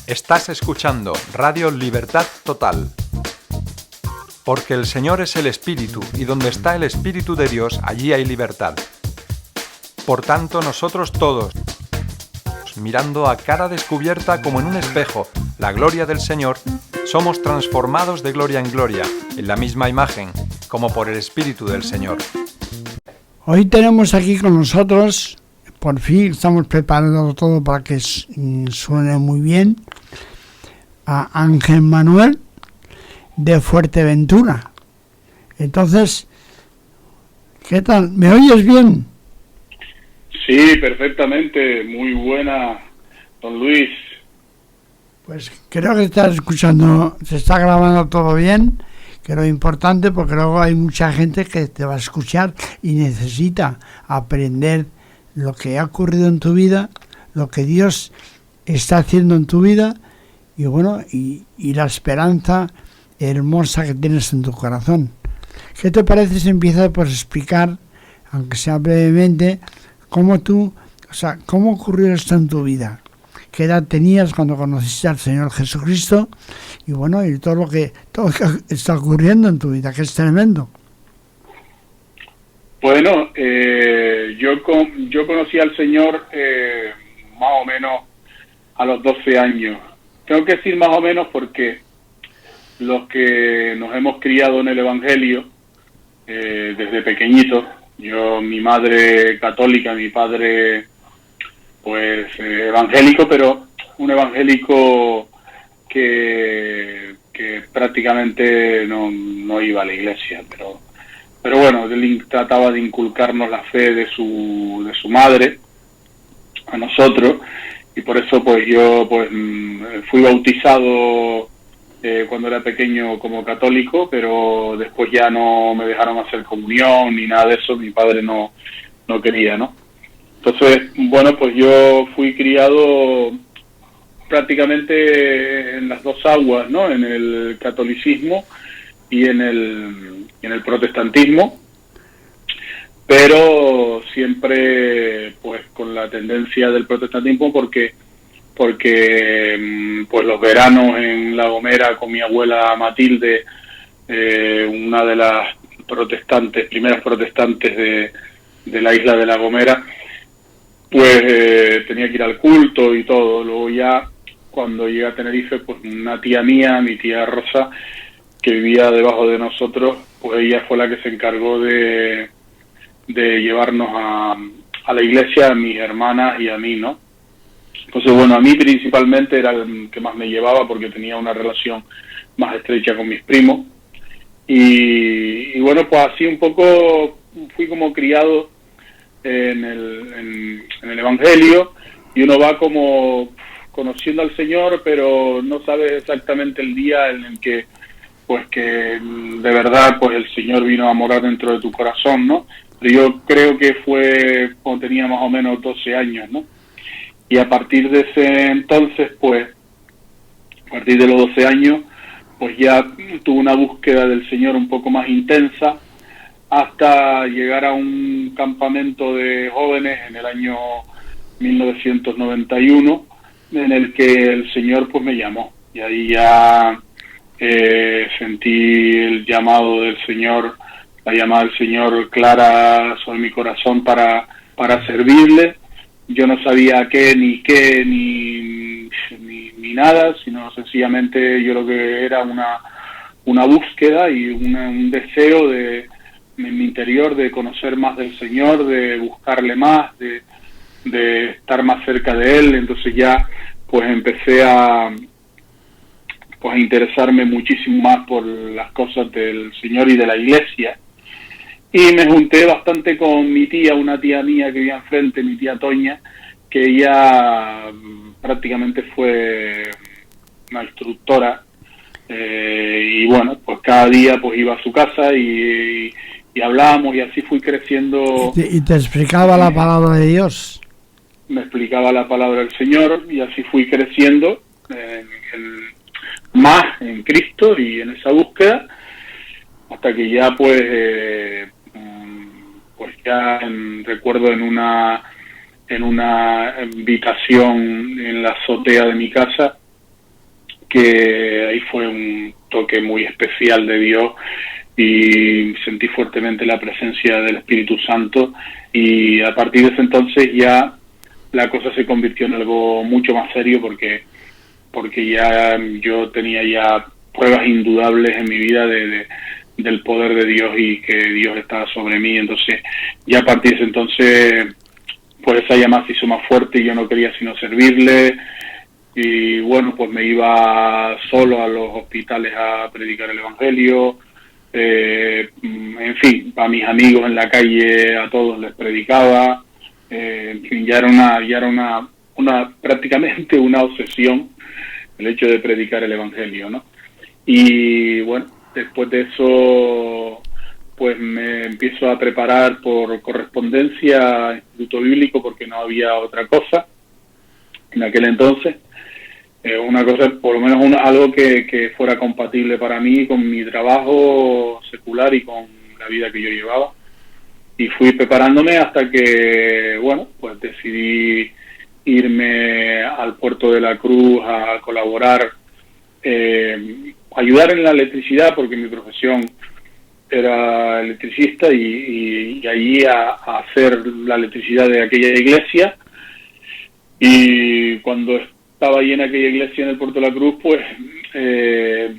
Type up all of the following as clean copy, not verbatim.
Estás escuchando Radio Libertad Total. Porque el Señor es el Espíritu, y donde está el Espíritu de Dios, allí hay libertad. Por tanto, nosotros todos, mirando a cara descubierta como en un espejo la gloria del Señor, somos transformados de gloria en gloria, en la misma imagen, como por el Espíritu del Señor. Hoy tenemos aquí con nosotros, por fin estamos preparando todo para que suene muy bien, a Ángel Manuel de Fuerteventura. Entonces, ¿qué tal? ¿Me oyes bien? Sí, perfectamente. Muy buena, don Luis. Pues creo que estás escuchando, se está grabando todo bien, que lo importante, porque luego hay mucha gente que te va a escuchar y necesita aprender lo que ha ocurrido en tu vida, lo que Dios está haciendo en tu vida, y bueno, y la esperanza hermosa que tienes en tu corazón. ¿Qué te parece si empiezas por explicar, aunque sea brevemente, cómo ocurrió esto en tu vida? ¿Qué edad tenías cuando conociste al Señor Jesucristo? Y bueno, y todo lo que está ocurriendo en tu vida, que es tremendo. Bueno, yo conocí al Señor más o menos a los 12 años. Tengo que decir más o menos porque los que nos hemos criado en el Evangelio desde pequeñitos, mi madre católica, mi padre pues evangélico, pero un evangélico que prácticamente no iba a la iglesia, pero bueno, él trataba de inculcarnos la fe de su madre a nosotros, y por eso pues yo pues fui bautizado cuando era pequeño como católico, pero después ya no me dejaron hacer comunión ni nada de eso. Mi padre no quería, ¿no? Entonces, bueno, pues yo fui criado prácticamente en las dos aguas, ¿no? En el catolicismo y en el protestantismo, pero siempre pues con la tendencia del protestantismo porque pues los veranos en La Gomera con mi abuela Matilde, una de las primeras protestantes de la isla de La Gomera, pues tenía que ir al culto y todo. Luego ya cuando llegué a Tenerife, pues una tía mía, mi tía Rosa, que vivía debajo de nosotros, pues ella fue la que se encargó de llevarnos a la iglesia, a mis hermanas y a mí, ¿no? Entonces, bueno, a mí principalmente era el que más me llevaba porque tenía una relación más estrecha con mis primos. Y bueno, pues así un poco fui como criado en el Evangelio, y uno va como conociendo al Señor, pero no sabe exactamente el día en el que pues que de verdad pues el Señor vino a morar dentro de tu corazón, ¿no? Pero yo creo que fue cuando tenía más o menos 12 años, ¿no? Y a partir de ese entonces, pues, a partir de los 12 años, pues ya tuve una búsqueda del Señor un poco más intensa, hasta llegar a un campamento de jóvenes en el año 1991, en el que el Señor pues me llamó. Y ahí ya sentí el llamado del Señor, la llamada del Señor clara sobre mi corazón para servirle. Yo no sabía qué ni nada, sino sencillamente yo lo que era una búsqueda y un deseo en mi interior de conocer más del Señor, de buscarle más, de estar más cerca de Él. Entonces ya pues empecé a interesarme muchísimo más por las cosas del Señor y de la iglesia. Y me junté bastante con mi tía, una tía mía que vivía enfrente, mi tía Toña, que ella prácticamente fue una instructora, y bueno, pues cada día pues iba a su casa y hablábamos, y así fui creciendo. ¿Y te explicaba la palabra de Dios? Me explicaba la palabra del Señor, y así fui creciendo más en Cristo y en esa búsqueda, hasta que ya pues ya recuerdo en una habitación en la azotea de mi casa, que ahí fue un toque muy especial de Dios y sentí fuertemente la presencia del Espíritu Santo, y a partir de ese entonces ya la cosa se convirtió en algo mucho más serio, porque ya yo tenía ya pruebas indudables en mi vida del poder de Dios y que Dios estaba sobre mí. Entonces ya a partir de ese entonces pues esa llamada se hizo más fuerte y yo no quería sino servirle, y bueno, pues me iba solo a los hospitales a predicar el Evangelio, en fin, a mis amigos en la calle a todos les predicaba, en fin, ya era una prácticamente una obsesión el hecho de predicar el Evangelio, ¿no? Y bueno, después de eso pues me empiezo a preparar por correspondencia a Instituto Bíblico, porque no había otra cosa en aquel entonces, una cosa, por lo menos algo que fuera compatible para mí con mi trabajo secular y con la vida que yo llevaba. Y fui preparándome hasta que, bueno, pues decidí irme al puerto de la Cruz a colaborar, ayudar en la electricidad, porque mi profesión era electricista, y allí a hacer la electricidad de aquella iglesia. Y cuando estaba allí en aquella iglesia en el puerto de la Cruz, pues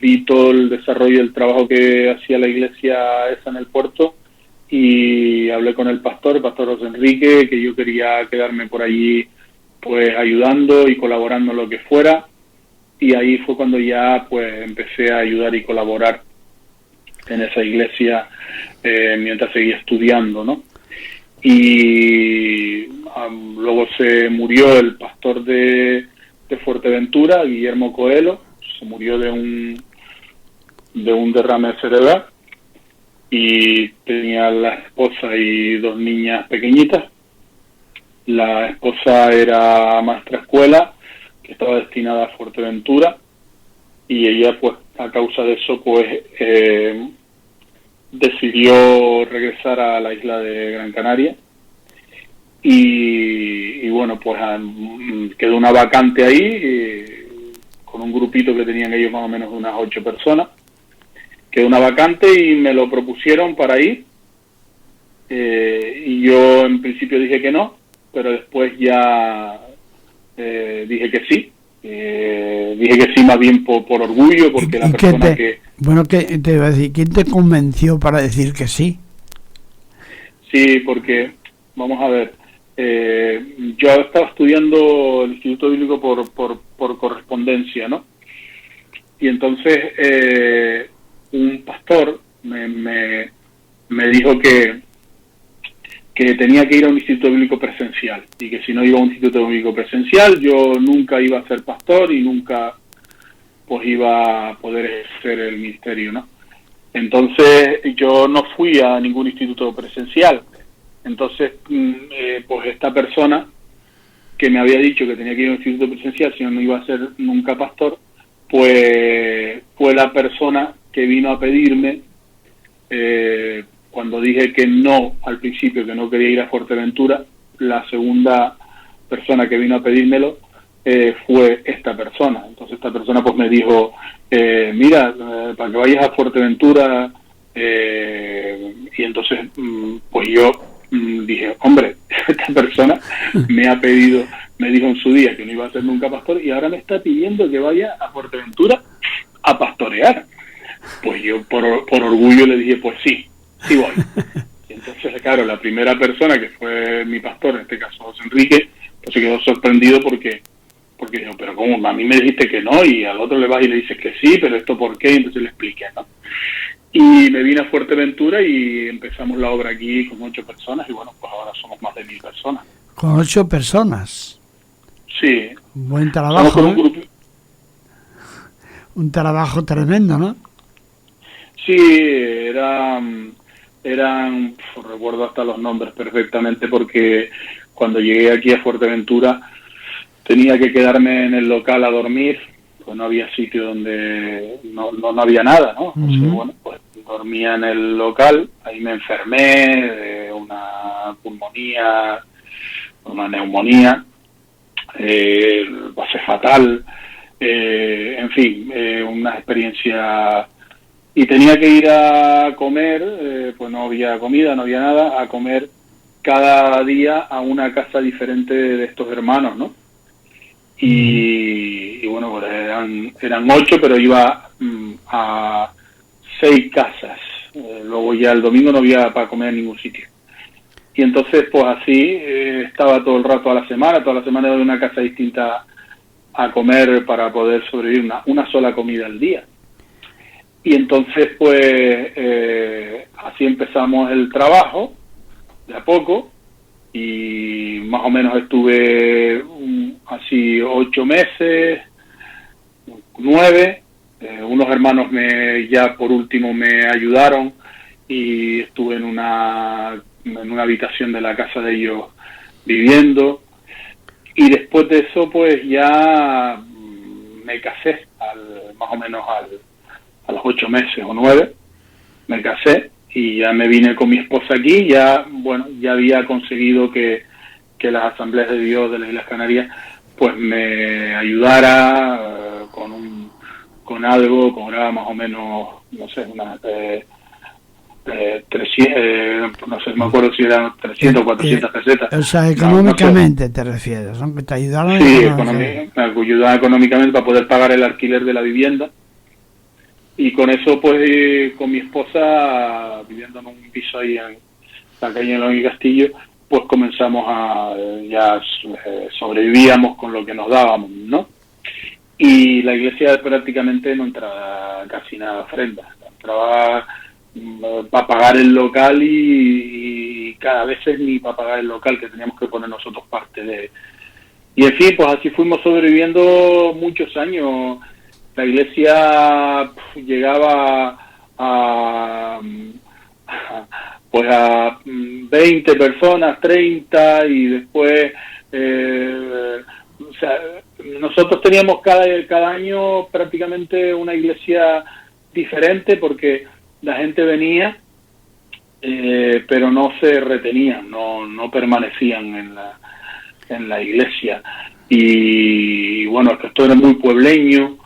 vi todo el desarrollo del trabajo que hacía la iglesia esa en el puerto, y hablé con el pastor José Enrique, que yo quería quedarme por allí pues ayudando y colaborando en lo que fuera, y ahí fue cuando ya pues empecé a ayudar y colaborar en esa iglesia mientras seguía estudiando, ¿no? Y luego se murió el pastor de Fuerteventura, Guillermo Coelho, se murió de un derrame cerebral, y tenía la esposa y 2 niñas pequeñitas. La esposa era maestra escuela, que estaba destinada a Fuerteventura, y ella pues a causa de eso pues decidió regresar a la isla de Gran Canaria, y bueno, pues quedó una vacante ahí, con un grupito que tenían ellos más o menos de unas 8 personas. Quedó una vacante y me lo propusieron para ir, y yo en principio dije que no, pero después ya dije que sí. Dije que sí más bien por orgullo, porque la persona Bueno, ¿qué te iba a decir? ¿Quién te convenció para decir que sí? Sí, porque, vamos a ver, yo estaba estudiando el Instituto Bíblico por correspondencia, ¿no? Y entonces un pastor me dijo que tenía que ir a un instituto bíblico presencial, y que si no iba a un instituto bíblico presencial yo nunca iba a ser pastor y nunca pues iba a poder ejercer el ministerio, ¿no? Entonces yo no fui a ningún instituto presencial. Entonces pues esta persona que me había dicho que tenía que ir a un instituto presencial si no iba a ser nunca pastor, pues fue la persona que vino a pedirme, cuando dije que no al principio, que no quería ir a Fuerteventura. La segunda persona que vino a pedírmelo fue esta persona. Entonces esta persona pues me dijo, mira, para que vayas a Fuerteventura, y entonces pues yo dije, hombre, esta persona me dijo en su día que no iba a ser nunca pastor, y ahora me está pidiendo que vaya a Fuerteventura a pastorear. Pues yo por orgullo le dije, pues sí voy. Y entonces, claro, la primera persona, que fue mi pastor, en este caso José Enrique, pues se quedó sorprendido porque dijo, pero ¿cómo? A mí me dijiste que no, y al otro le vas y le dices que sí, pero ¿esto por qué? Y entonces le expliqué, ¿no? Y me vine a Fuerteventura y empezamos la obra aquí con 8 personas, y bueno, pues ahora somos más de 1000 personas. ¿Con 8 personas? Sí. Buen trabajo, ¿eh? Un trabajo tremendo, ¿no? Sí, eran, recuerdo hasta los nombres perfectamente, porque cuando llegué aquí a Fuerteventura tenía que quedarme en el local a dormir, pues no había sitio donde, no había nada, ¿no? Entonces, bueno, pues dormía en el local, ahí me enfermé de una pulmonía, una neumonía, pasé fatal, En fin, una experiencia. Y tenía que ir a comer, pues no había comida, no había nada, a comer cada día a una casa diferente de estos hermanos, ¿no? Y bueno, pues eran 8, pero iba a 6 casas. Luego ya el domingo no había para comer en ningún sitio. Y entonces, pues así, estaba todo el rato toda la semana iba de una casa distinta a comer para poder sobrevivir una sola comida al día. Y entonces, pues, así empezamos el trabajo, de a poco, y más o menos estuve así 8 meses, 9. Unos hermanos ya por último me ayudaron y estuve en una habitación de la casa de ellos viviendo. Y después de eso, pues ya me casé, más o menos a los 8 meses o 9, me casé y ya me vine con mi esposa aquí. Ya, bueno, ya había conseguido que las Asambleas de Dios de las Islas Canarias pues me ayudara con algo, cobraba más o menos, no sé, 300, no sé, me acuerdo si eran 300 o 400 pesetas. O sea, económicamente no sé. Te refieres, ¿no? Que te ayudaron. Sí, me ayudaban económicamente para poder pagar el alquiler de la vivienda. Y con eso, pues, con mi esposa, viviendo en un piso ahí en la calle León y Castillo, pues comenzamos sobrevivíamos con lo que nos dábamos, ¿no? Y la iglesia prácticamente no entraba casi nada ofrenda, entraba para pagar el local y cada vez ni para pagar el local, que teníamos que poner nosotros parte de. Y en fin, pues así fuimos sobreviviendo muchos años. La iglesia llegaba a 20 personas, 30, y después o sea, nosotros teníamos cada año prácticamente una iglesia diferente, porque la gente venía, pero no se retenían, no permanecían en la iglesia. Y bueno, esto era muy puebleño.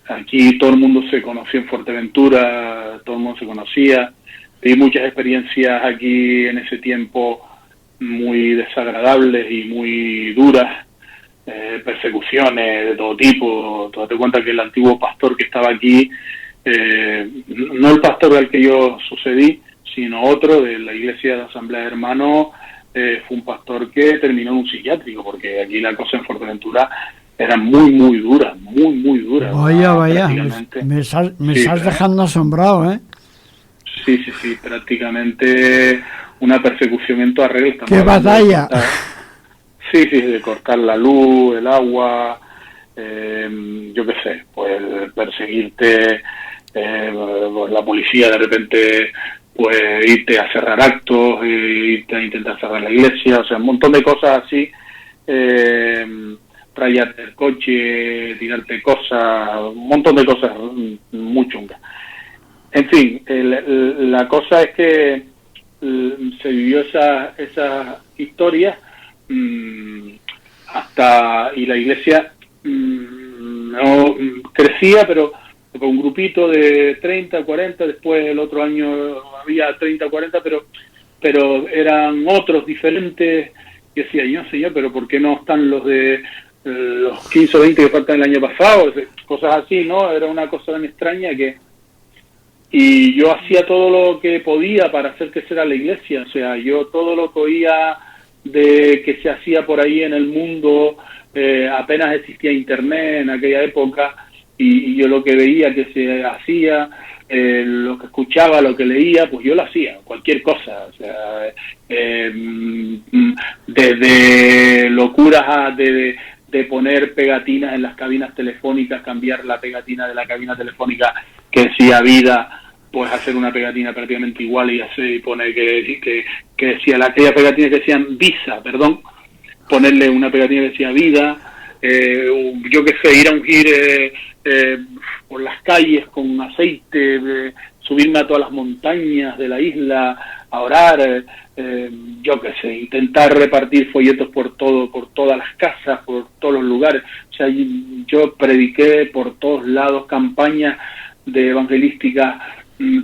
Aquí todo el mundo se conocía en Fuerteventura, todo el mundo se conocía. Hay muchas experiencias aquí en ese tiempo muy desagradables y muy duras, persecuciones de todo tipo. Tú date cuenta que el antiguo pastor que estaba aquí, no el pastor al que yo sucedí, sino otro de la iglesia de Asamblea de Hermanos, fue un pastor que terminó en un psiquiátrico, porque aquí la cosa en Fuerteventura era muy dura, muy dura. Vaya, me estás dejando asombrado, ¿eh? Sí, prácticamente una persecución en toda regla. ¡Qué batalla! Sí, de cortar la luz, el agua, yo qué sé, pues perseguirte, pues la policía de repente, pues irte a cerrar actos, irte a intentar cerrar la iglesia, o sea, un montón de cosas así, rayarte el coche, tirarte cosas, un montón de cosas muy chungas. En fin, la cosa es que se vivió esa historia y la iglesia no crecía, pero con un grupito de 30, 40, después el otro año había 30, 40, pero eran otros diferentes, y decía yo, señor, pero ¿por qué no están los de los 15 o 20 que faltan el año pasado? Cosas así, ¿no? Era una cosa tan extraña y yo hacía todo lo que podía para hacer crecer a la iglesia. O sea, yo todo lo que oía de que se hacía por ahí en el mundo, apenas existía internet en aquella época, y yo lo que veía que se hacía, lo que escuchaba, lo que leía, pues yo lo hacía, cualquier cosa. O sea, desde locuras de poner pegatinas en las cabinas telefónicas, cambiar la pegatina de la cabina telefónica que decía vida, pues hacer una pegatina prácticamente igual y poner que decía aquella pegatina que decían Visa, ponerle una pegatina que decía vida, yo qué sé, ir a ungir por las calles con aceite subirme a todas las montañas de la isla a orar, yo qué sé, intentar repartir folletos por todas las casas, por todos los lugares. O sea, yo prediqué por todos lados, campañas de evangelística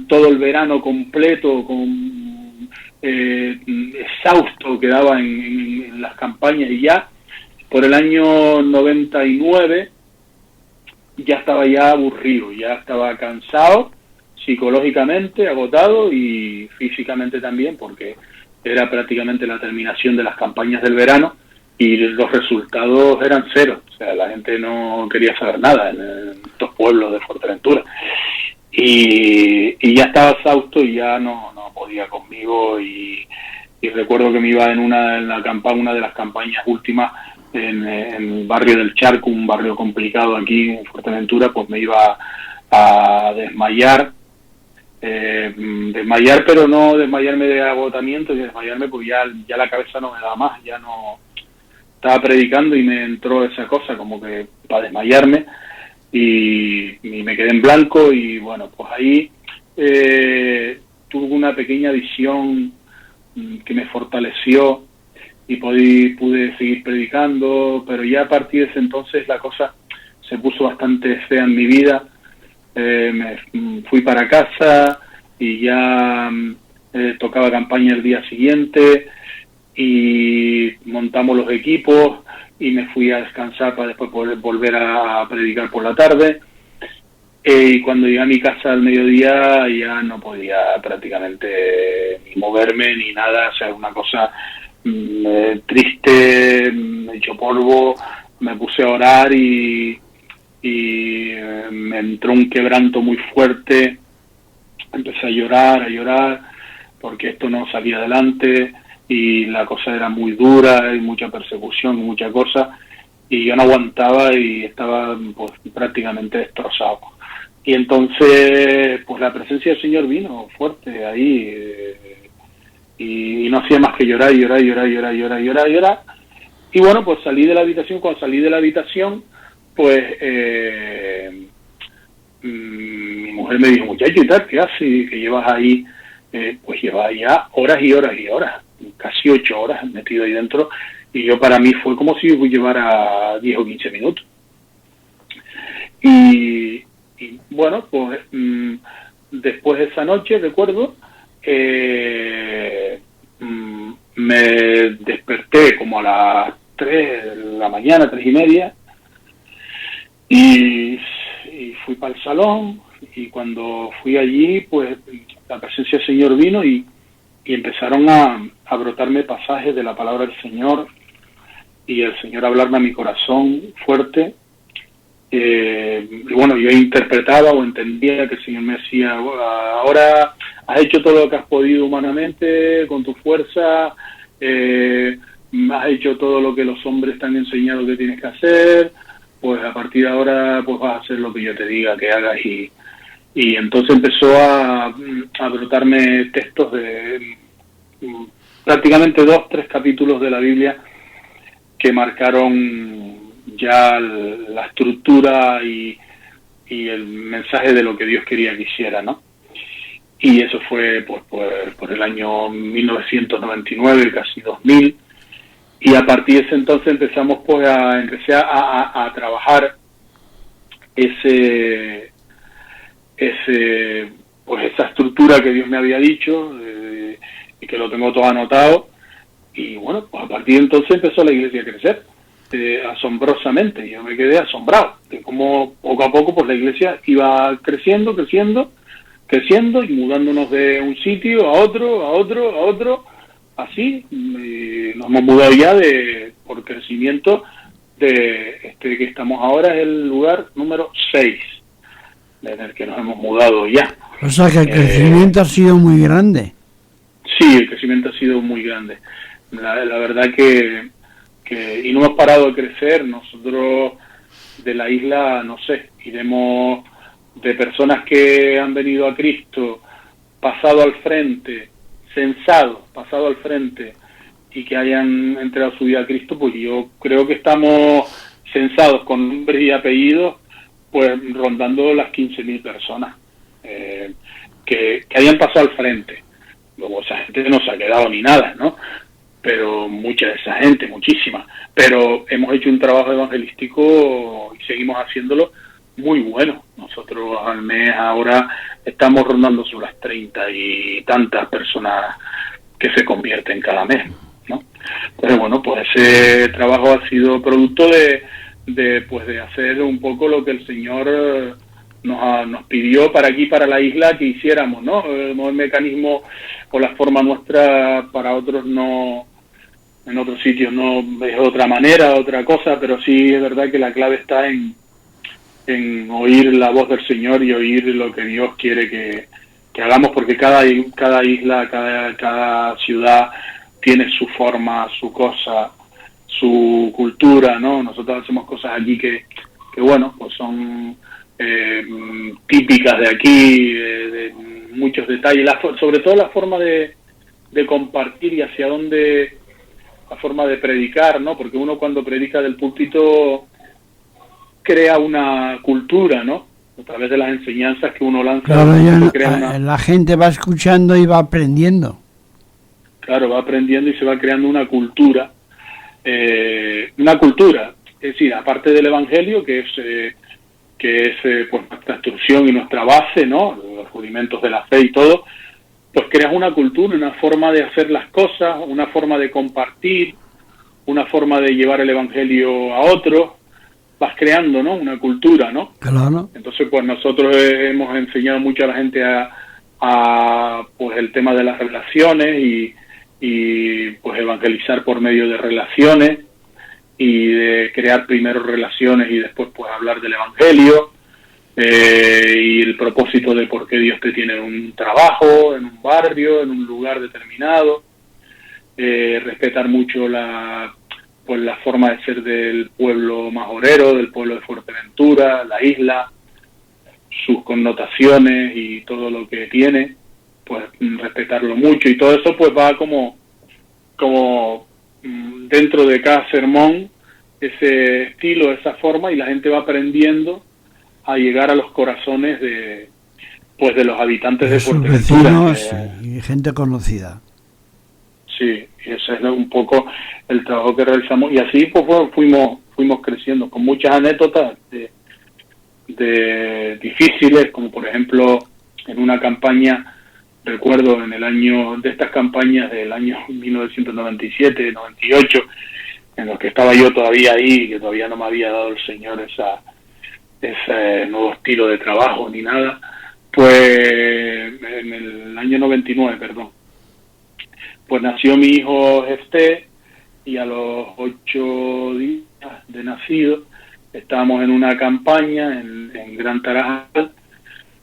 todo el verano completo, con exhausto quedaba en las campañas, y ya por el año 99 ya estaba ya aburrido, ya estaba cansado, psicológicamente agotado y físicamente también, porque era prácticamente la terminación de las campañas del verano y los resultados eran cero. O sea, la gente no quería saber nada en estos pueblos de Fuerteventura. Y ya estaba exhausto y ya no podía conmigo, y recuerdo que me iba en una de las campañas últimas en el barrio del Charco, un barrio complicado aquí en Fuerteventura, pues me iba a desmayar, pero no desmayarme de agotamiento, y desmayarme porque ya la cabeza no me daba más, ya no estaba predicando y me entró esa cosa como que para desmayarme, y me quedé en blanco. Y bueno, pues ahí tuve una pequeña visión que me fortaleció y pude seguir predicando, pero ya a partir de ese entonces la cosa se puso bastante fea en mi vida. Me fui para casa y ya tocaba campaña el día siguiente, y montamos los equipos y me fui a descansar para después poder volver a predicar por la tarde. Y cuando llegué a mi casa al mediodía ya no podía prácticamente ni moverme ni nada. O sea, una cosa triste, me echó polvo, me puse a orar y me entró un quebranto muy fuerte. Empecé a llorar, porque esto no salía adelante y la cosa era muy dura, y mucha persecución, mucha cosa, y yo no aguantaba y estaba pues prácticamente destrozado. Y entonces pues la presencia del Señor vino fuerte ahí, y no hacía más que llorar. Y bueno, pues salí de la habitación. Cuando salí de la habitación, pues mi mujer me dijo: muchacho, ¿y tal? ¿Qué haces? ¿Que llevas ahí? Pues llevaba ya horas y horas y horas, casi 8 horas metido ahí dentro, y yo, para mí fue como si llevara 10 o 15 minutos. Y bueno, pues después de esa noche, recuerdo, me desperté como a las 3 de la mañana, 3:30, y fui para el salón, y cuando fui allí, pues la presencia del Señor vino y empezaron a brotarme pasajes de la palabra del Señor, y el Señor a hablarme a mi corazón fuerte. Y bueno, yo interpretaba o entendía que el Señor me decía: ahora has hecho todo lo que has podido humanamente, con tu fuerza, has hecho todo lo que los hombres te han enseñado que tienes que hacer, pues a partir de ahora pues vas a hacer lo que yo te diga que hagas. Y entonces empezó a brotarme textos de prácticamente 2-3 capítulos de la Biblia que marcaron ya la estructura y el mensaje de lo que Dios quería que hiciera, ¿no? Y eso fue pues por el año 1999, casi 2000, y a partir de ese entonces empezamos pues empecé a trabajar pues esa estructura que Dios me había dicho, y que lo tengo todo anotado. Y bueno, pues a partir de entonces empezó la iglesia a crecer asombrosamente. Yo me quedé asombrado de cómo poco a poco pues la iglesia iba creciendo y mudándonos de un sitio a otro, así. Nos hemos mudado ya por crecimiento de que estamos ahora, es el lugar número 6 en el que nos hemos mudado ya. O sea que el crecimiento ha sido muy grande. Sí, el crecimiento ha sido muy grande. La verdad que y no hemos parado de crecer. Nosotros de la isla, no sé, iremos de personas que han venido a Cristo, pasado al frente, censados, pasado al frente, y que hayan entregado su vida a Cristo, pues yo creo que estamos censados con nombres y apellidos, pues rondando las 15.000 personas. que hayan pasado al frente. Luego esa gente no se ha quedado ni nada, ¿no? Pero mucha de esa gente, muchísima. Pero hemos hecho un trabajo evangelístico y seguimos haciéndolo muy bueno. Nosotros al mes ahora estamos rondando sobre las 30 y tantas personas que se convierten cada mes, ¿no? Pero bueno, pues ese trabajo ha sido producto de hacer un poco lo que el Señor nos pidió para aquí, para la isla, que hiciéramos, ¿no? El mecanismo o la forma nuestra para otros no, en otros sitios no es otra manera, otra cosa, pero sí es verdad que la clave está en oír la voz del Señor y oír lo que Dios quiere que hagamos, porque cada isla, cada ciudad tiene su forma, su cosa, su cultura, ¿no? Nosotros hacemos cosas aquí que bueno, pues son típicas de aquí, de muchos detalles, sobre todo la forma de compartir y hacia dónde, la forma de predicar, ¿no? Porque uno cuando predica del púlpito crea una cultura, ¿no? A través de las enseñanzas que uno lanza. Claro, la gente va escuchando y va aprendiendo. Claro, va aprendiendo y se va creando una cultura. Es decir, aparte del Evangelio, que es pues nuestra instrucción y nuestra base, ¿no? Los rudimentos de la fe y todo, pues creas una cultura, una forma de hacer las cosas, una forma de compartir, una forma de llevar el Evangelio a otros. Vas creando, ¿no? Una cultura, ¿no? Claro. Entonces, pues nosotros hemos enseñado mucho a la gente a pues el tema de las relaciones y pues evangelizar por medio de relaciones y de crear primero relaciones y después pues hablar del Evangelio y el propósito de por qué Dios te tiene en un trabajo, en un barrio, en un lugar determinado, respetar mucho la forma de ser del pueblo majorero, del pueblo de Fuerteventura, la isla, sus connotaciones y todo lo que tiene, pues respetarlo mucho, y todo eso pues va como dentro de cada sermón, ese estilo, esa forma, y la gente va aprendiendo a llegar a los corazones de los habitantes de Fuerteventura. Vecinos y gente conocida. Sí, y ese es un poco el trabajo que realizamos, y así pues fuimos creciendo con muchas anécdotas de difíciles, como por ejemplo en una campaña, recuerdo en el año de estas campañas del año 1997, 98, en los que estaba yo todavía ahí, que todavía no me había dado el Señor ese nuevo estilo de trabajo ni nada, pues en el año 99, perdón, pues nació mi hijo Jefté, y a los 8 días de nacido estábamos en una campaña en Gran Tarajal,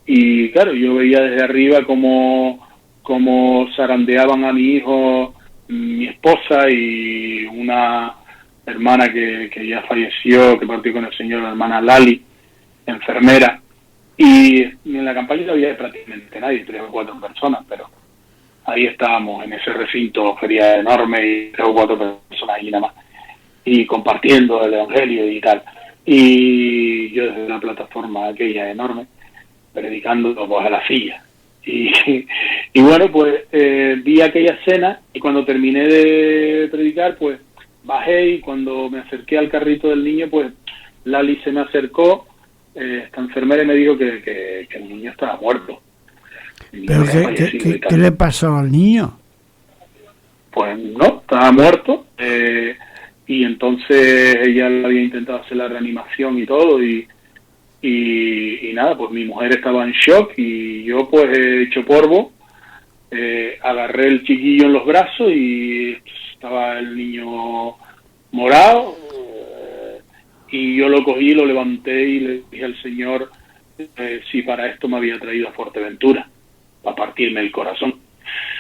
y claro, yo veía desde arriba cómo zarandeaban a mi hijo, mi esposa y una hermana que ya falleció, que partió con el Señor, la hermana Lali, enfermera, y en la campaña no había prácticamente nadie, 3 o 4 personas, pero ahí estábamos en ese recinto ferial enorme y 3 o 4 personas allí nada más, y compartiendo el Evangelio y tal, y yo desde la plataforma aquella enorme predicando pues a la silla, y bueno, pues vi aquella escena, y cuando terminé de predicar pues bajé, y cuando me acerqué al carrito del niño pues Lali se me acercó, esta enfermera, y me dijo que el niño estaba muerto. ¿Pero qué le pasó al niño? Pues no, estaba muerto, y entonces ella le había intentado hacer la reanimación y todo, y nada, pues mi mujer estaba en shock, y yo pues hecho polvo, agarré el chiquillo en los brazos, y estaba el niño morado, y yo lo cogí, lo levanté y le dije al Señor si para esto me había traído a Fuerteventura, para partirme el corazón.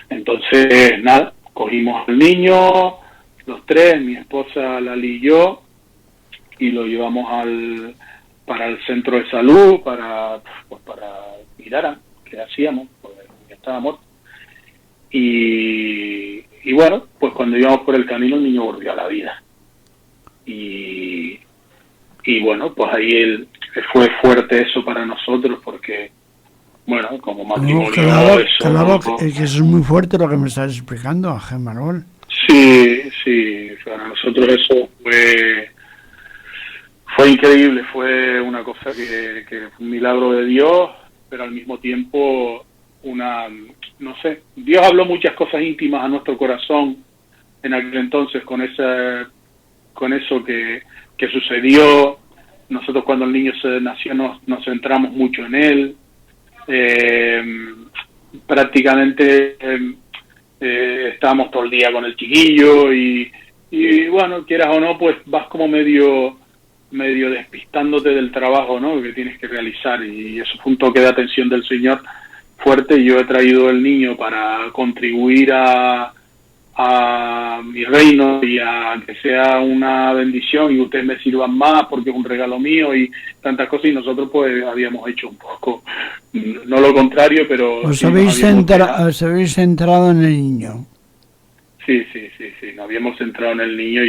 Entonces, nada, cogimos al niño, los 3, mi esposa, Lali y yo, y lo llevamos para el centro de salud, para mirar qué hacíamos, porque ya estaba muerto. Y bueno, pues cuando íbamos por el camino el niño volvió a la vida. Y bueno, pues ahí fue fuerte eso para nosotros, porque bueno, como No, matrimonio, claro, eso. claro, que eso es muy fuerte lo que me estás explicando, Manuel. Sí, sí, para nosotros eso fue increíble, fue una cosa que fue un milagro de Dios, pero al mismo tiempo no sé, Dios habló muchas cosas íntimas a nuestro corazón en aquel entonces con eso que sucedió. Nosotros cuando el niño se nació nos centramos mucho en él. Prácticamente estábamos todo el día con el chiquillo y bueno, quieras o no, pues vas como medio despistándote del trabajo, ¿no?, que tienes que realizar, y eso fue un toque de atención del Señor fuerte. Y yo he traído el niño para contribuir a mi reino y a que sea una bendición y ustedes me sirvan más porque es un regalo mío y tantas cosas, y nosotros pues habíamos hecho un poco, no lo contrario, pero Os sí habéis centrado en el niño. Sí, nos habíamos centrado en el niño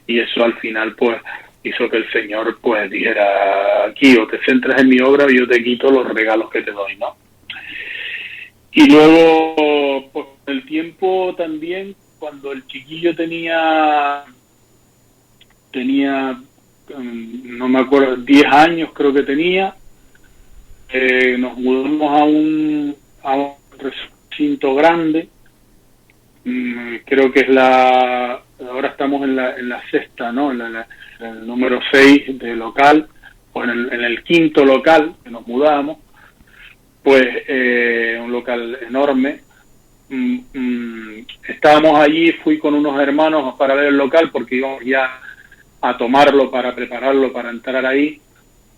y eso al final pues hizo que el Señor pues dijera: aquí o te centras en mi obra o yo te quito los regalos que te doy, ¿no? Y luego pues el tiempo también, cuando el chiquillo tenía no me acuerdo, 10 años creo que tenía, nos mudamos a un recinto grande. Creo que es ahora estamos en la sexta, ¿no?, en el número 6 de local, o en el quinto local que nos mudamos, pues un local enorme. Estábamos allí, fui con unos hermanos para ver el local porque íbamos ya a tomarlo para prepararlo para entrar ahí,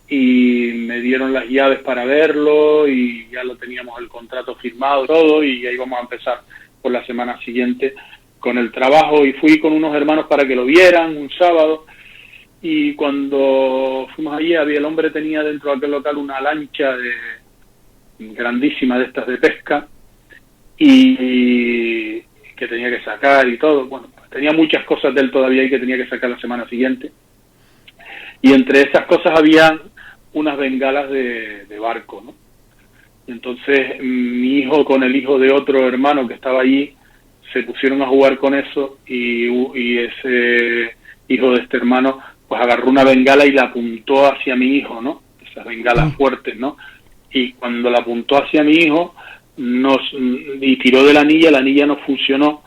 y me dieron las llaves para verlo y ya lo teníamos el contrato firmado todo, y ahí vamos a empezar por la semana siguiente con el trabajo. Y fui con unos hermanos para que lo vieran un sábado, y cuando fuimos allí, el hombre tenía dentro de aquel local una lancha grandísima de estas de pesca, y que tenía que sacar y todo. Bueno, tenía muchas cosas de él todavía y que tenía que sacar la semana siguiente, y entre esas cosas había unas bengalas de barco, ¿no? Entonces mi hijo con el hijo de otro hermano que estaba allí se pusieron a jugar con eso, y ese hijo de este hermano pues agarró una bengala y la apuntó hacia mi hijo, ¿no?, esas bengalas fuertes, ¿no?, y cuando la apuntó hacia mi hijo y tiró de la anilla no funcionó.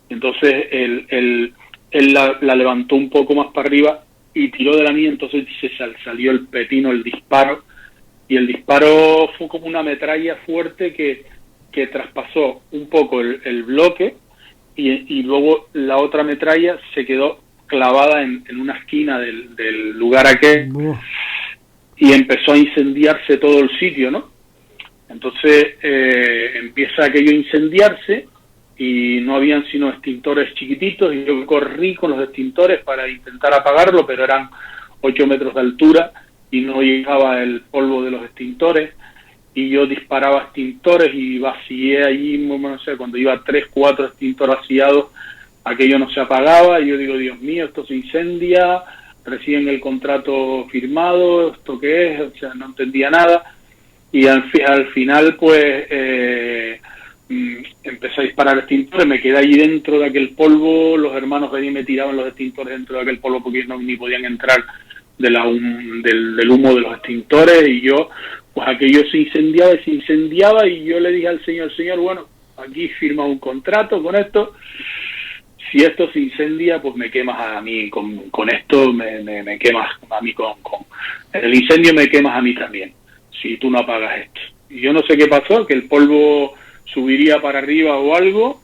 Entonces él la levantó un poco más para arriba y tiró de la anilla, entonces salió el pepino, el disparo, y el disparo fue como una metralla fuerte que traspasó un poco el bloque, y luego la otra metralla se quedó clavada en una esquina del lugar aquel, y empezó a incendiarse todo el sitio, ¿no? Entonces empieza aquello a incendiarse y no habían sino extintores chiquititos, y yo corrí con los extintores para intentar apagarlo, pero eran 8 metros de altura y no llegaba el polvo de los extintores, y yo disparaba extintores y vacié allí, no sé, cuando iba 3, 4 extintores vaciados, aquello no se apagaba, y yo digo: Dios mío, esto se incendia, recién el contrato firmado, ¿esto qué es? O sea, no entendía nada. Y al final pues empecé a disparar extintores, me quedé allí dentro de aquel polvo, los hermanos venían y me tiraban los extintores dentro de aquel polvo porque ellos ni podían entrar del humo de los extintores, y yo, pues aquello se incendiaba, y yo le dije al Señor: bueno, aquí firma un contrato con esto, si esto se incendia, pues me quemas a mí con esto, me quemas a mí con el incendio, me quemas a mí también, si tú no apagas esto. Y yo no sé qué pasó, que el polvo subiría para arriba o algo,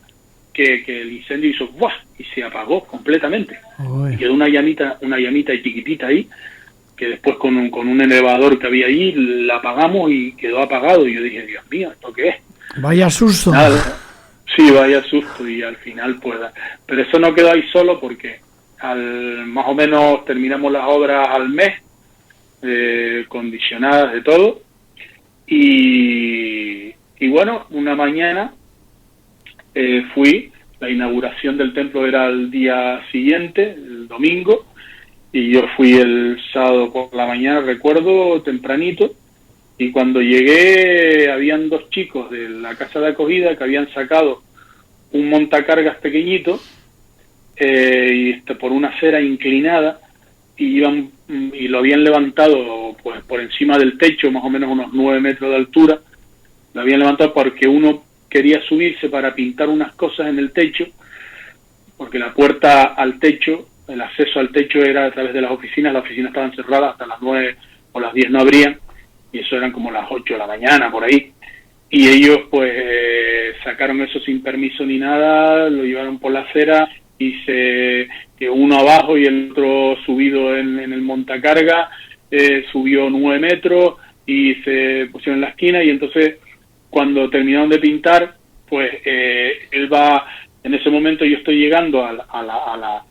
que el incendio hizo ¡buah! Y se apagó completamente. Y quedó una llamita chiquitita ahí, que después con un elevador que había ahí la apagamos y quedó apagado. Y yo dije: Dios mío, ¿esto qué es? Vaya susto. Nada. Sí, vaya susto. Y al final pues, pero eso no quedó ahí solo, porque más o menos terminamos las obras al mes, condicionadas de todo, y bueno, una mañana la inauguración del templo era el día siguiente, el domingo, y yo fui el sábado por la mañana, recuerdo, tempranito, Y cuando llegué, habían 2 chicos de la casa de acogida que habían sacado un montacargas pequeñito, y por una acera inclinada, y lo habían levantado pues por encima del techo, más o menos unos 9 metros de altura. Lo habían levantado porque uno quería subirse para pintar unas cosas en el techo, porque la puerta al techo, el acceso al techo era a través de las oficinas estaban cerradas hasta las 9 o las 10 no abrían, y eso eran como las 8 de la mañana, por ahí. Y ellos pues sacaron eso sin permiso ni nada, lo llevaron por la acera, y que uno abajo y el otro subido en el montacarga, subió 9 metros y se pusieron en la esquina, y entonces cuando terminaron de pintar, pues él va, en ese momento yo estoy llegando a la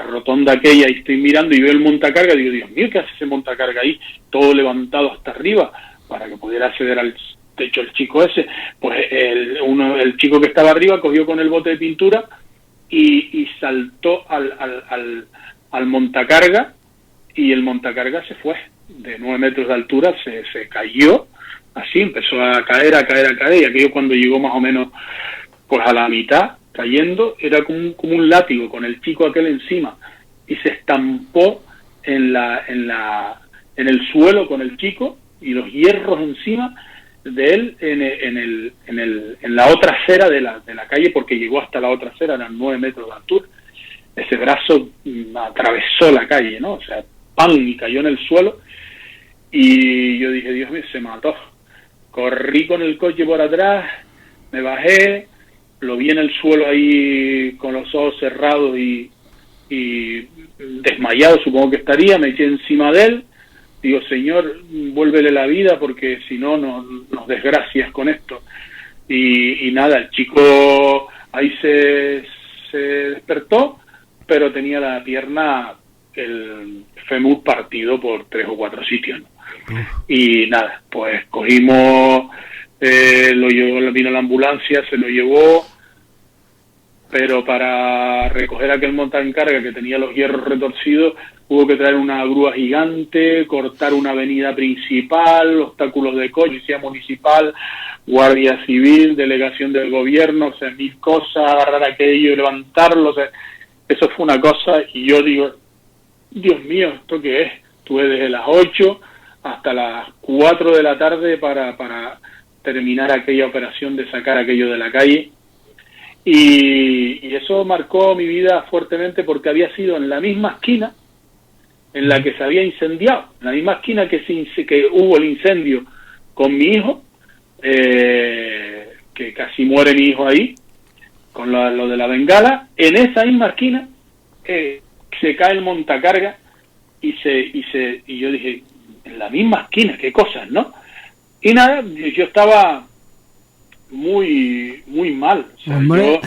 rotonda aquella y estoy mirando y veo el montacarga, digo, Dios mío, ¿qué hace ese montacarga ahí? Todo levantado hasta arriba para que pudiera acceder al techo el chico ese. Pues el chico que estaba arriba cogió con el bote de pintura y saltó al montacarga, y el montacarga se fue de 9 metros de altura, se cayó, así empezó a caer, y aquello cuando llegó más o menos pues a la mitad, cayendo, era como un látigo con el chico aquel encima, y se estampó en el suelo con el chico y los hierros encima de él en la otra acera de la calle, porque llegó hasta la otra acera, eran 9 metros de altura. Ese brazo atravesó la calle, ¿no? O sea, ¡pam!, y cayó en el suelo, y yo dije, Dios mío, se mató. Corrí con el coche por atrás, me bajé, lo vi en el suelo ahí con los ojos cerrados y desmayado, supongo que estaría, me eché encima de él, digo, Señor, vuélvele la vida porque si no nos desgracias con esto. Y nada, el chico ahí se despertó, pero tenía la pierna, el fémur partido por 3 o 4 sitios, ¿no? Y nada, pues cogimos, vino la ambulancia, se lo llevó, pero para recoger aquel montacarga que tenía los hierros retorcidos hubo que traer una grúa gigante, cortar una avenida principal, obstáculos de policía municipal, guardia civil, delegación del gobierno, o sea, 1000 cosas, agarrar aquello y levantarlo, o sea, eso fue una cosa, y yo digo, Dios mío, ¿esto qué es? Estuve desde las 8 hasta las 4 de la tarde para terminar aquella operación de sacar aquello de la calle, y eso marcó mi vida fuertemente porque había sido en la misma esquina en la que se había incendiado, en la misma esquina que hubo el incendio con mi hijo, que casi muere mi hijo ahí, con lo de la bengala. En esa misma esquina se cae el montacarga y yo dije, en la misma esquina, qué cosas, ¿no? Y nada, yo estaba muy mal. O sea, hombre,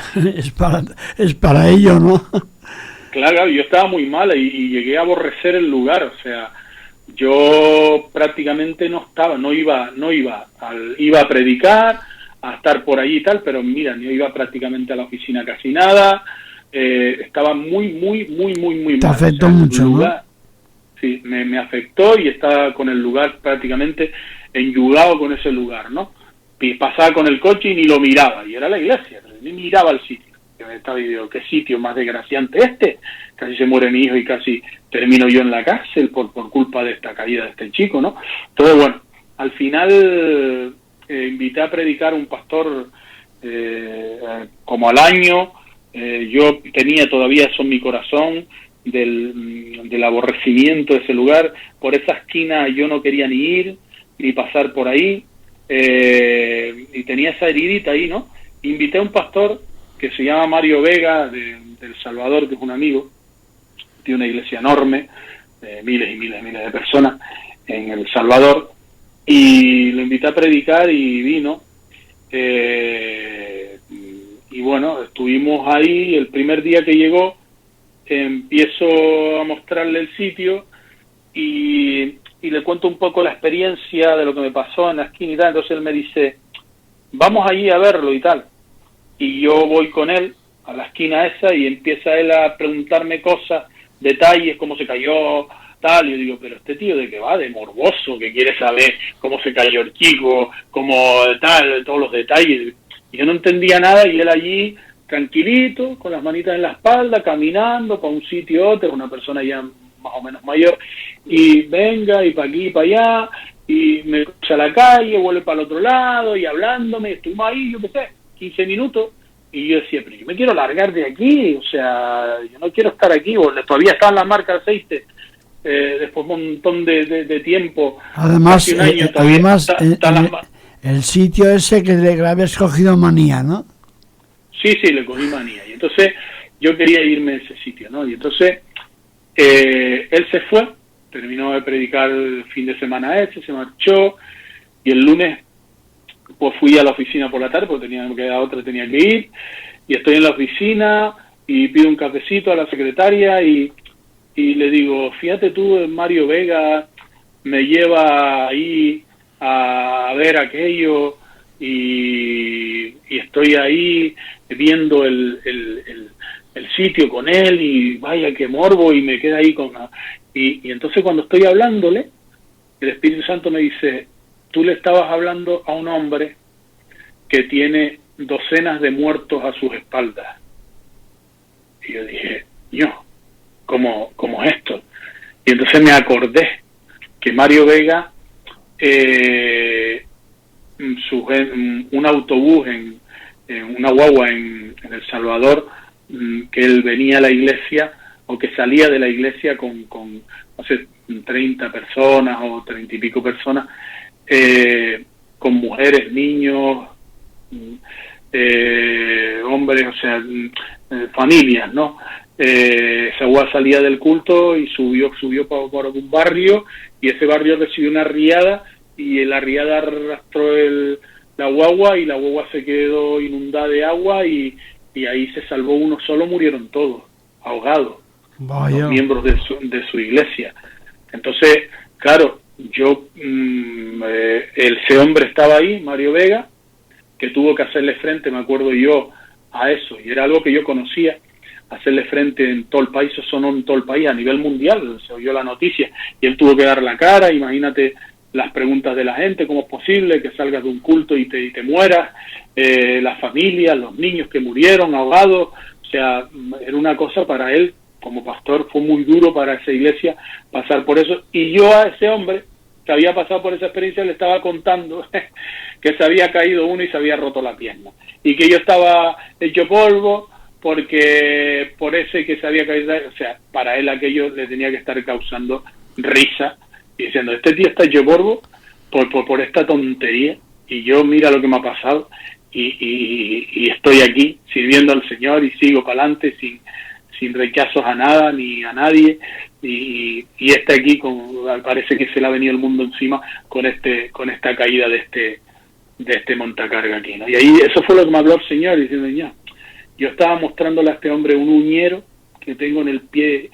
es para ello, ¿no? Claro, yo estaba muy mal y llegué a aborrecer el lugar, o sea, yo prácticamente iba a predicar, a estar por allí y tal, pero mira, no iba prácticamente a la oficina casi nada, estaba muy Te mal. afectó, o sea, mucho, lugar, ¿no? Sí, me afectó, y estaba con el lugar prácticamente enyugado con ese lugar, ¿no? Y pasaba con el coche y ni lo miraba, y era la iglesia, ni miraba el sitio. Que me estaba diciendo, qué sitio más desgraciante este, casi se muere mi hijo y casi termino yo en la cárcel por culpa de esta caída de este chico, ¿no? Entonces, bueno, al final invité a predicar un pastor como al año. Yo tenía todavía eso en mi corazón del aborrecimiento de ese lugar. Por esa esquina yo no quería ni ir ni pasar por ahí, y tenía esa heridita ahí, ¿no? Invité a un pastor que se llama Mario Vega, de El Salvador, que es un amigo, tiene una iglesia enorme, de miles y miles de personas en El Salvador, y lo invité a predicar y vino, y bueno, estuvimos ahí. El primer día que llegó, empiezo a mostrarle el sitio y le cuento un poco la experiencia de lo que me pasó en la esquina y tal. Entonces él me dice, vamos allí a verlo y tal. Y yo voy con él a la esquina esa y empieza él a preguntarme cosas, detalles, cómo se cayó, tal. Y yo digo, pero este tío de qué va, de morboso, que quiere saber cómo se cayó el chico, cómo tal, todos los detalles. Y yo no entendía nada, y él allí tranquilito, con las manitas en la espalda, caminando para un sitio u otro, una persona ya más o menos mayor, y venga, y para aquí, y para allá, y me cruza la calle, vuelve para el otro lado, y hablándome, estuvimos ahí, yo qué sé, 15 minutos, y yo decía, pero yo me quiero largar de aquí, o sea, yo no quiero estar aquí, todavía estaban las marcas de aceite, después de un montón de tiempo, además, casi un año, todavía el sitio ese que le habías cogido manía, ¿no? Sí, le cogí manía, y entonces yo quería irme a ese sitio, ¿no? Y entonces él se fue, terminó de predicar el fin de semana ese, se marchó, y el lunes pues fui a la oficina por la tarde, porque tenía que ir, y estoy en la oficina y pido un cafecito a la secretaria y le digo, fíjate tú, Mario Vega me lleva ahí a ver aquello, y estoy ahí viendo el sitio con él, y vaya que morbo, y me queda ahí y entonces cuando estoy hablándole, el Espíritu Santo me dice, tú le estabas hablando a un hombre que tiene docenas de muertos a sus espaldas. Y yo dije, ¿cómo es esto? Y entonces me acordé que Mario Vega, un autobús, una guagua en El Salvador, que él venía a la iglesia, o que salía de la iglesia con no sé, 30 personas o 30 y pico personas, con mujeres, niños, hombres, o sea, familias, ¿no? Esa guagua salía del culto y subió por un barrio, y ese barrio recibió una riada, y la riada arrastró la guagua, y la guagua se quedó inundada de agua, y ahí se salvó uno solo, murieron todos ahogados. Vaya. Los miembros de su iglesia. Entonces, claro, ese hombre estaba ahí, Mario Vega, que tuvo que hacerle frente, me acuerdo yo, a eso, y era algo que yo conocía, hacerle frente en todo el país, eso sonó en todo el país, a nivel mundial, se oyó la noticia, y él tuvo que dar la cara. Imagínate las preguntas de la gente, cómo es posible que salgas de un culto y te mueras, las familias, los niños que murieron ahogados, o sea, era una cosa para él, como pastor, fue muy duro para esa iglesia pasar por eso, y yo a ese hombre que había pasado por esa experiencia le estaba contando que se había caído uno y se había roto la pierna, y que yo estaba hecho polvo porque por ese que se había caído, o sea, para él aquello le tenía que estar causando risa, y diciendo, este tío está hecho polvo por esta tontería, y yo mira lo que me ha pasado, y estoy aquí sirviendo al Señor, y sigo para adelante sin rechazos a nada ni a nadie, y está aquí parece que se le ha venido el mundo encima con esta caída de este montacarga aquí, ¿no? Y ahí eso fue lo que me habló el Señor, diciendo, yo estaba mostrándole a este hombre un uñero que tengo en el pie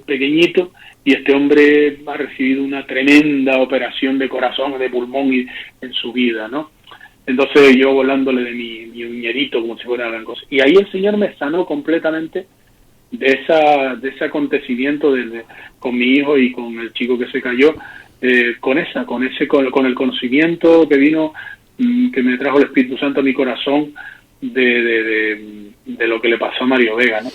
pequeñito, y este hombre ha recibido una tremenda operación de corazón, de pulmón en su vida, ¿no? Entonces yo volándole de mi uñerito como si fuera gran cosa, y ahí el Señor me sanó completamente de ese acontecimiento con mi hijo y con el chico que se cayó, con el conocimiento que vino, que me trajo el Espíritu Santo a mi corazón de lo que le pasó a Mario Vega, ¿no?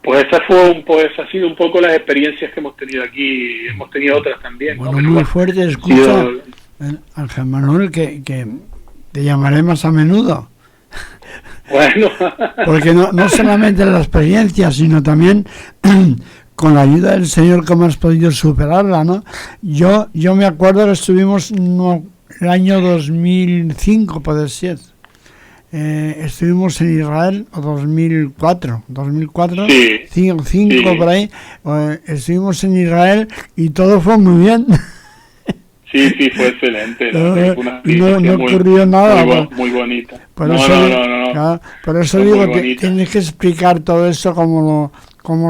Pues esa ha sido un poco las experiencias que hemos tenido aquí. Hemos tenido otras también, bueno, ¿no? Muy fuerte, escucha, Ángel Manuel, que te llamaré más a menudo. Bueno. Porque no solamente la experiencia, sino también con la ayuda del Señor cómo has podido superarla, ¿no? Yo me acuerdo que estuvimos el año 2005, puede ser. Estuvimos en Israel, o 2004, sí. 5 sí. Por ahí, estuvimos en Israel y todo fue muy bien. Sí, fue excelente. No ocurrió nada. Muy bonita. Por eso digo que tienes que explicar todo eso cómo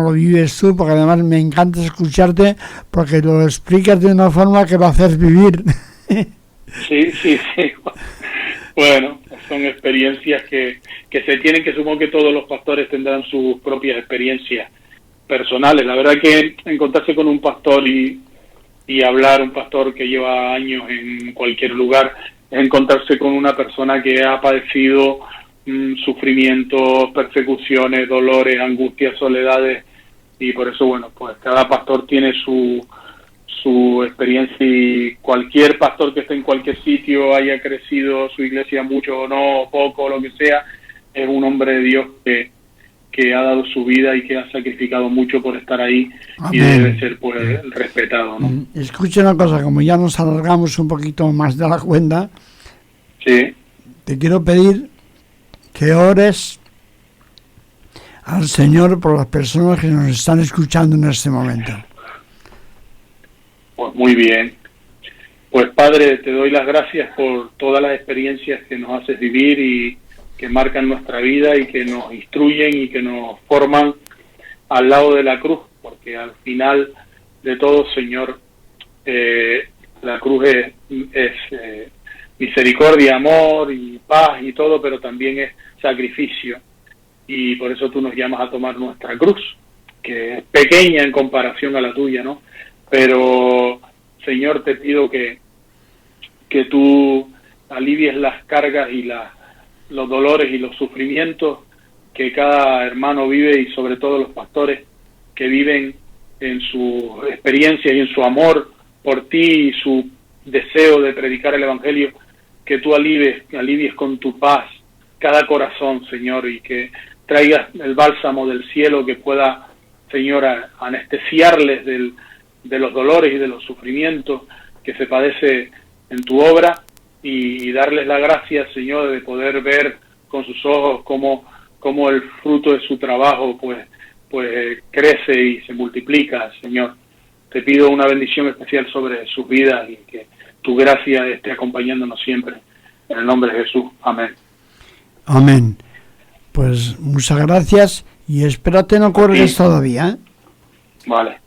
lo vives tú, porque además me encanta escucharte, porque lo explicas de una forma que lo haces vivir. Sí. Bueno, son experiencias que se tienen, que supongo que todos los pastores tendrán sus propias experiencias personales. La verdad que encontrarse con un pastor y hablar, un pastor que lleva años en cualquier lugar, es encontrarse con una persona que ha padecido sufrimientos, persecuciones, dolores, angustias, soledades, y por eso, bueno, pues cada pastor tiene su experiencia, y cualquier pastor que esté en cualquier sitio, haya crecido su iglesia mucho o no, o poco, o lo que sea, es un hombre de Dios que ha dado su vida y que ha sacrificado mucho por estar ahí. Amén. Y debe ser pues respetado, ¿no? Escucha una cosa, como ya nos alargamos un poquito más de la cuenta, sí, te quiero pedir que ores al Señor por las personas que nos están escuchando en este momento. Pues muy bien. Pues Padre, te doy las gracias por todas las experiencias que nos haces vivir y que marcan nuestra vida y que nos instruyen y que nos forman al lado de la cruz, porque al final de todo, Señor, la cruz es misericordia, amor y paz y todo, pero también es sacrificio, y por eso tú nos llamas a tomar nuestra cruz, que es pequeña en comparación a la tuya, ¿no? Pero, Señor, te pido que tú alivies las cargas y los dolores y los sufrimientos que cada hermano vive, y sobre todo los pastores que viven en su experiencia y en su amor por ti y su deseo de predicar el Evangelio, que tú alivies con tu paz cada corazón, Señor, y que traigas el bálsamo del cielo que pueda, Señor, anestesiarles de los dolores y de los sufrimientos que se padece en tu obra, y darles la gracia, Señor, de poder ver con sus ojos cómo el fruto de su trabajo pues crece y se multiplica, Señor. Te pido una bendición especial sobre sus vidas y que tu gracia esté acompañándonos siempre. En el nombre de Jesús. Amén. Amén. Pues muchas gracias y espérate, no cuelgues todavía, ¿eh? Vale.